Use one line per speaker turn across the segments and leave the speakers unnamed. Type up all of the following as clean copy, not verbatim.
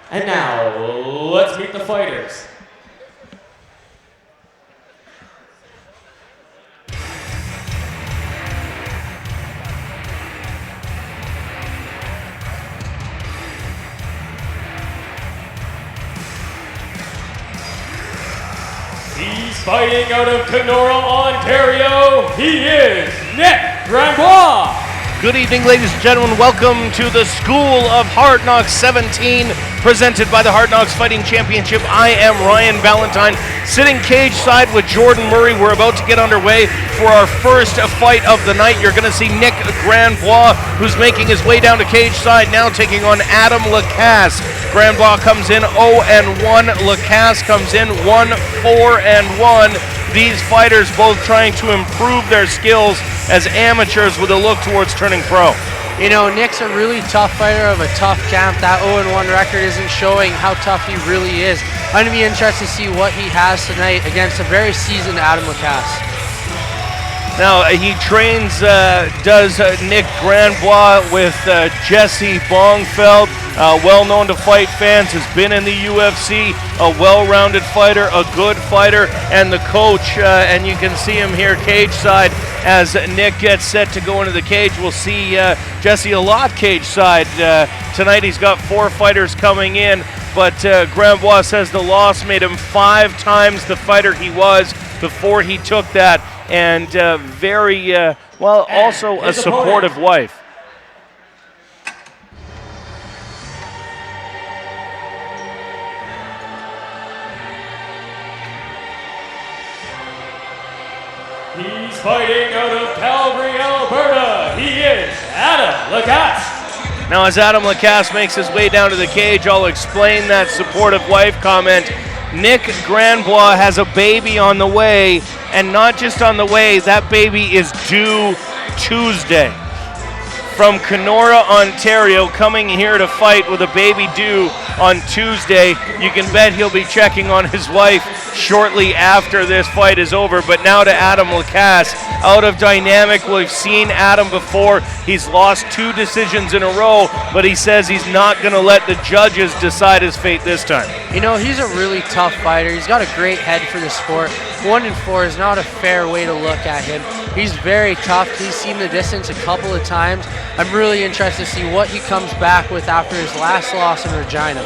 And now, let's meet the fighters. He's fighting out of Kenora, Ontario. He is Nic Grandbois.
Good evening, ladies and gentlemen. Welcome to the School of Hard Knocks 17, presented by the Hard Knocks Fighting Championship. I am Ryan Valentine, sitting cage side with Jordan Murray. We're about to get underway for our first fight of the night. You're going to see Nic Grandbois, who's making his way down to cage side now, taking on Adam Lacasse. Grandbois comes in 0-1. Lacasse comes in 1-4-1. These fighters both trying to improve their skills as amateurs with a look towards turning pro.
You know, Nic's a really tough fighter of a tough camp. That 0-1 record isn't showing how tough he really is. I'm going to be interested to see what he has tonight against a very seasoned Adam Lacasse.
Now, he trains, does Nic Grandbois with Jesse Bongfeld, well known to fight fans, has been in the UFC, a well-rounded fighter, a good fighter, and the coach, and you can see him here cage side as Nic gets set to go into the cage. We'll see Jesse a lot cage side. Tonight he's got 4 fighters coming in, but Grandbois says the loss made him 5 times the fighter he was before he took that. And very, well, also a supportive wife.
He's fighting out of Calgary, Alberta. He is Adam Lacasse.
Now, as Adam Lacasse makes his way down to the cage, I'll explain that supportive wife comment. Nic Grandbois has a baby on the way, and not just on the way, that baby is due Tuesday. From Kenora, Ontario, coming here to fight with a baby due on Tuesday. You can bet he'll be checking on his wife shortly after this fight is over. But now to Adam Lacasse, out of Dynamic. We've seen Adam before. He's lost 2 decisions in a row, but he says he's not going to let the judges decide his fate this time.
You know, he's a really tough fighter. He's got a great head for the sport. 1-4 is not a fair way to look at him. He's very tough. He's seen the distance a couple of times. I'm really interested to see what he comes back with after his last loss in Regina.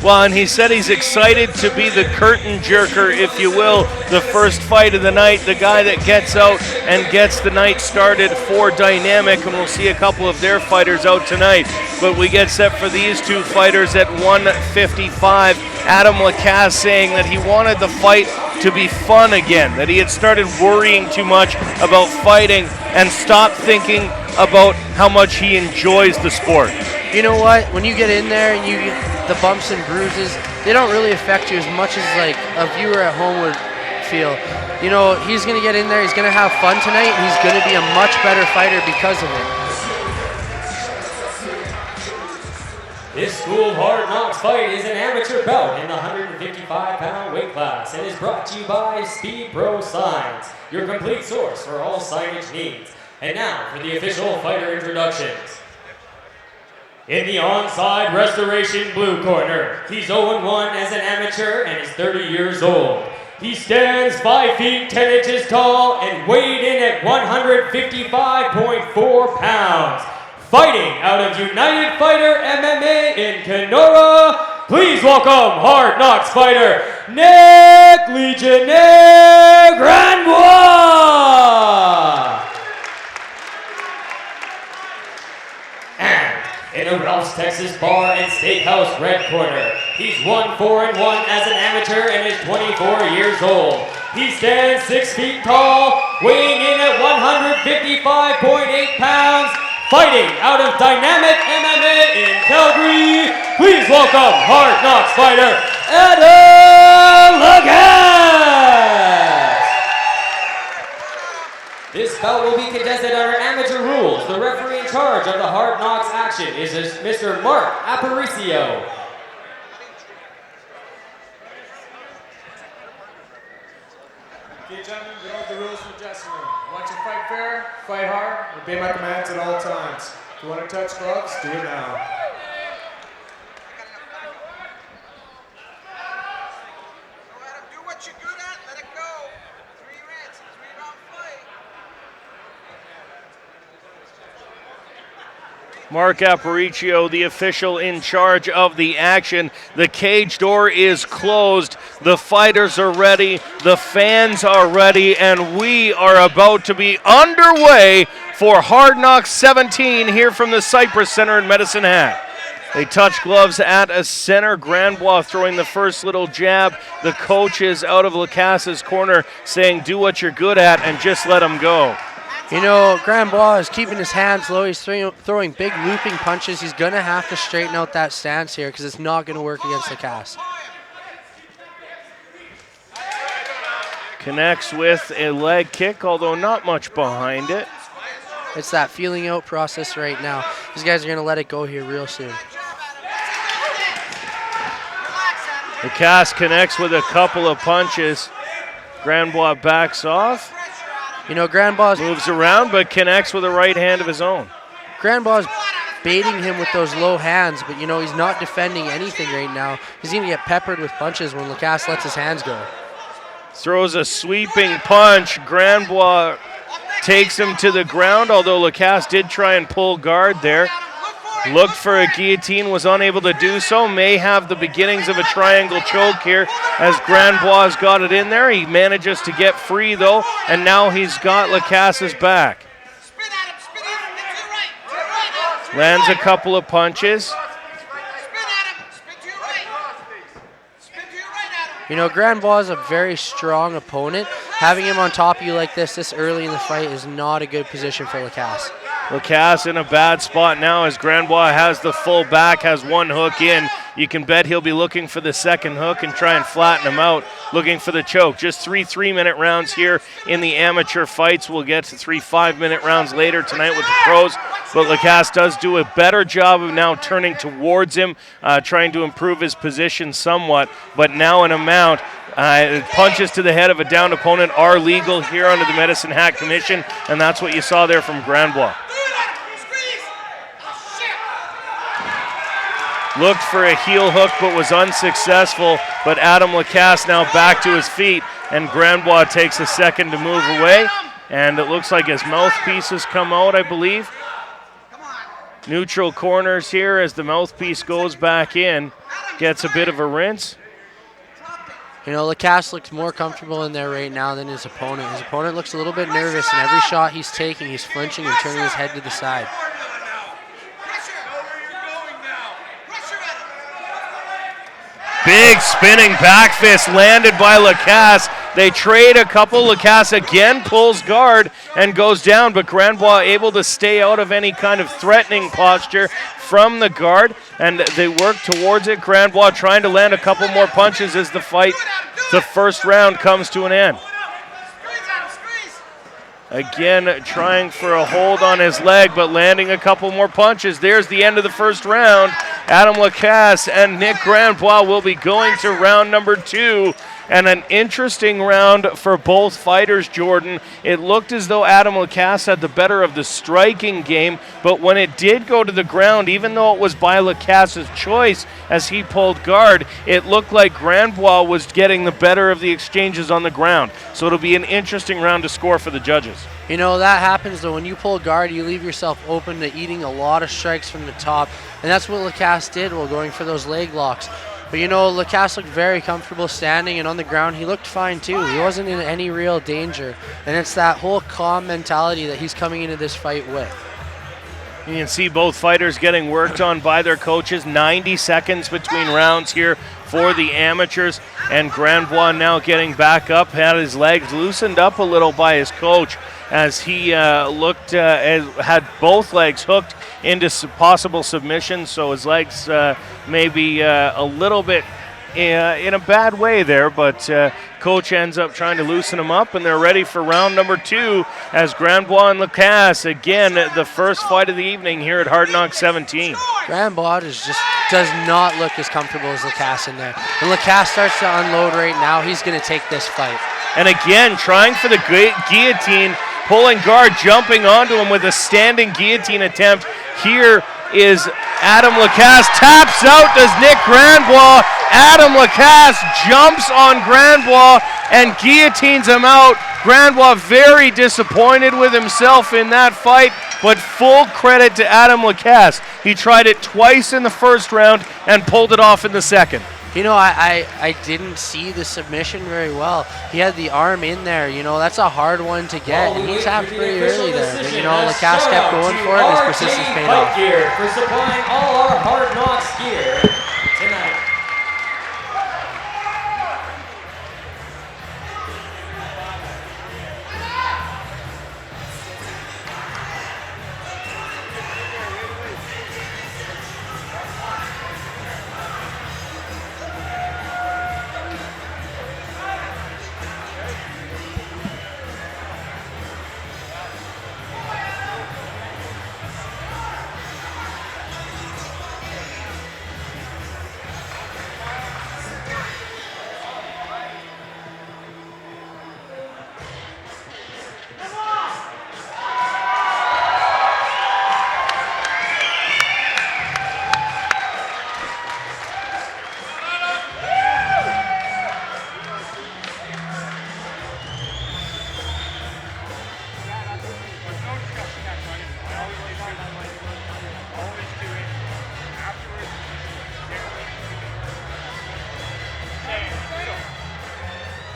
Well, and he said he's excited to be the curtain jerker, if you will, the first fight of the night, the guy that gets out and gets the night started for Dynamic, and we'll see a couple of their fighters out tonight. But we get set for these 2 fighters at 155. Adam Lacasse saying that he wanted the fight to be fun again, that he had started worrying too much about fighting and stopped thinking about how much he enjoys the sport.
You know what? When you get in there and you get the bumps and bruises, they don't really affect you as much as like a viewer at home would feel. You know, he's going to get in there, he's going to have fun tonight, and he's going to be a much better fighter because of it.
This School of Hard Knocks fight is an amateur bout in the 155-pound weight class and is brought to you by Speed Pro Signs, your complete source for all signage needs. And now for the official fighter introductions. In the onside restoration blue corner, he's 0-1 as an amateur and is 30 years old. He stands 5 feet 10 inches tall and weighed in at 155.4 pounds. Fighting out of United Fighter MMA in Kenora, please welcome Hard Knocks fighter, Nic Legionnaire Grandbois. In a Ralph's Texas Bar and Steakhouse red corner, he's 1-4-1 as an amateur and is 24 years old. He stands 6 feet tall, weighing in at 155.8 pounds, fighting out of Dynamic MMA in Calgary. Please welcome Hard Knocks fighter, Adam Lacasse. This bout will be contested under amateur rules. The referee in charge of the Hard Knocks action is Mr. Mark Aparicio.
Okay, gentlemen, we know what the rules for the dressing room. I want you to fight fair, fight hard, obey my commands at all times. If you want to touch gloves, do it now.
Mark Aparicio, the official in charge of the action. The cage door is closed. The fighters are ready. The fans are ready. And we are about to be underway for Hard Knocks 17 here from the Cypress Center in Medicine Hat. They touch gloves at a center. Grandbois throwing the first little jab. The coach is out of Lacasse's corner saying, do what you're good at and just let him go.
You know, Grandbois is keeping his hands low. He's throwing big looping punches. He's going to have to straighten out that stance here because it's not going to work against Lacasse.
Connects with a leg kick, although not much behind it.
It's that feeling out process right now. These guys are going to let it go here real soon.
Lacasse connects with a couple of punches. Grandbois backs off.
You know, Grandbois
moves around, but connects with a right hand of his own.
Grandbois baiting him with those low hands, but you know, he's not defending anything right now. He's going to get peppered with punches when Lacasse lets his hands go.
Throws a sweeping punch. Grandbois takes him to the ground, although Lacasse did try and pull guard there. Looked for a guillotine, was unable to do so. May have the beginnings of a triangle choke here as Grandbois got it in there. He manages to get free though, and now he's got Lacasse's back. Lands a couple of punches.
You know, Grandbois is a very strong opponent. Having him on top of you like this early in the fight is not a good position for Lacasse.
Lacasse in a bad spot now as Grandbois has the full back, has one hook in. You can bet he'll be looking for the second hook and try and flatten him out, looking for the choke. Just 3 3-minute rounds here in the amateur fights. We'll get to 3 5-minute rounds later tonight with the pros. But Lacasse does do a better job of now turning towards him, trying to improve his position somewhat. But now in a mount, punches to the head of a downed opponent are legal here under the Medicine Hat Commission, and that's what you saw there from Grandbois. Looked for a heel hook but was unsuccessful, but Adam Lacasse now back to his feet, and Grandbois takes a second to move away, and it looks like his mouthpiece has come out, I believe. Neutral corners here as the mouthpiece goes back in, gets a bit of a rinse.
You know, Lacasse looks more comfortable in there right now than his opponent. His opponent looks a little bit nervous, and every shot he's taking, he's flinching and turning his head to the side.
Big spinning back fist landed by Lacasse. They trade a couple. Lacasse again pulls guard and goes down, but Grandbois able to stay out of any kind of threatening posture from the guard, and they work towards it. Grandbois trying to land a couple more punches as the first round comes to an end. Again, trying for a hold on his leg, but landing a couple more punches. There's the end of the first round. Adam Lacasse and Nic Grandbois will be going to round number 2. And an interesting round for both fighters, Jordan. It looked as though Adam Lacasse had the better of the striking game, but when it did go to the ground, even though it was by Lacasse's choice as he pulled guard, it looked like Grandbois was getting the better of the exchanges on the ground. So it'll be an interesting round to score for the judges.
You know, that happens though. When you pull guard, you leave yourself open to eating a lot of strikes from the top, and that's what Lacasse did while going for those leg locks. But you know, Lacasse looked very comfortable standing, and on the ground he looked fine too. He wasn't in any real danger, and it's that whole calm mentality that he's coming into this fight with.
You can see both fighters getting worked on by their coaches. 90 seconds between rounds here for the amateurs, and Grandbois now getting back up, had his legs loosened up a little by his coach as he had both legs hooked into possible submission, so his legs may be a little bit in a bad way there, but coach ends up trying to loosen him up, and they're ready for round number 2 as Grandbois and Lacasse, again, the first fight of the evening here at Hard Knocks 17.
Grandbois does not look as comfortable as Lacasse in there. When Lacasse starts to unload right now, he's going to take this fight.
And again, trying for the guillotine, pulling guard, jumping onto him with a standing guillotine attempt. Here is Adam Lacasse, taps out, does Nic Grandbois. Adam Lacasse jumps on Grandbois and guillotines him out. Grandbois very disappointed with himself in that fight. but full credit to Adam Lacasse. He tried it twice in the first round and pulled it off in the second.
You know, I didn't see the submission very well. He had the arm in there. You know, that's a hard one to get. And he tapped pretty early there. But, you know, Lacasse kept going for it, and his persistence paid off.
Gear for supplying all our Hard Knocks gear tonight.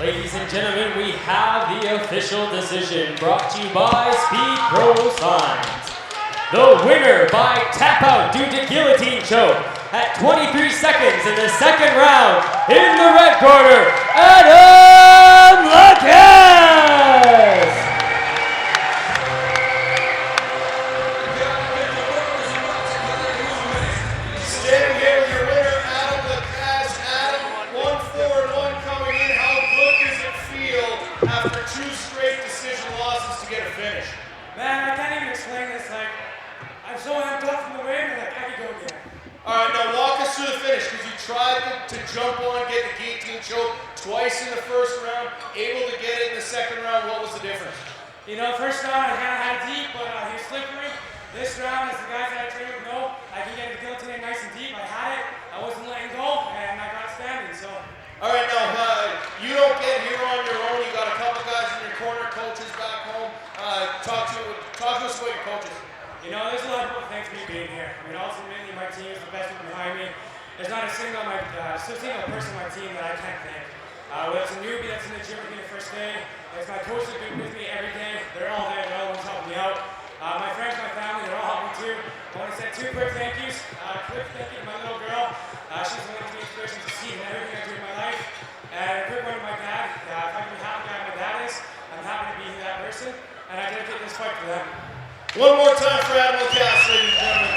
Ladies and gentlemen, we have the official decision brought to you by Speed Pro Signs. The winner by tap out due to guillotine choke at 23 seconds in the second round in the red corner, Adam Lacasse!
Standing here with your winner, Adam Lacasse. Adam, 1-4-1 coming in. How good does it feel after 2 straight decision losses to get a finish?
Man, I can't even explain this. Like, I'm so amped up from the win, like, I could go again.
All right, now walk us through the finish, because you tried to jump on, get the guillotine choke twice in the first round, able to get it in the second round. What was the difference?
You know, first round I kind of had it deep, but he was slippery. This round, as the guys that I trained with know, I can get the guillotine in nice and deep. I had it, I wasn't letting go, and I got standing, so.
All right, now, you don't get here on your own. You got a couple guys in your corner, coaches back home. Talk to us about your coaches.
You know, there's a lot of people thanks me being here. I mean, ultimately, my team is the best one behind me. There's not a single person on my team that I can't thank. Whether it's a newbie that's in the gym with me the first day, it's my coach that's been with me every day. They're all there. They're all ones helping me out. My friends, my family, they're all helping too. I want to send 2 quick thank yous. Quick thank you to my little girl. She's one of the inspirations to see in everything I do in my life. And a quick one to my dad. If I can be happy guy my dad is, I'm happy to be that person. And I dedicate this fight to them.
One more time for Adam Lacasse, ladies and gentlemen.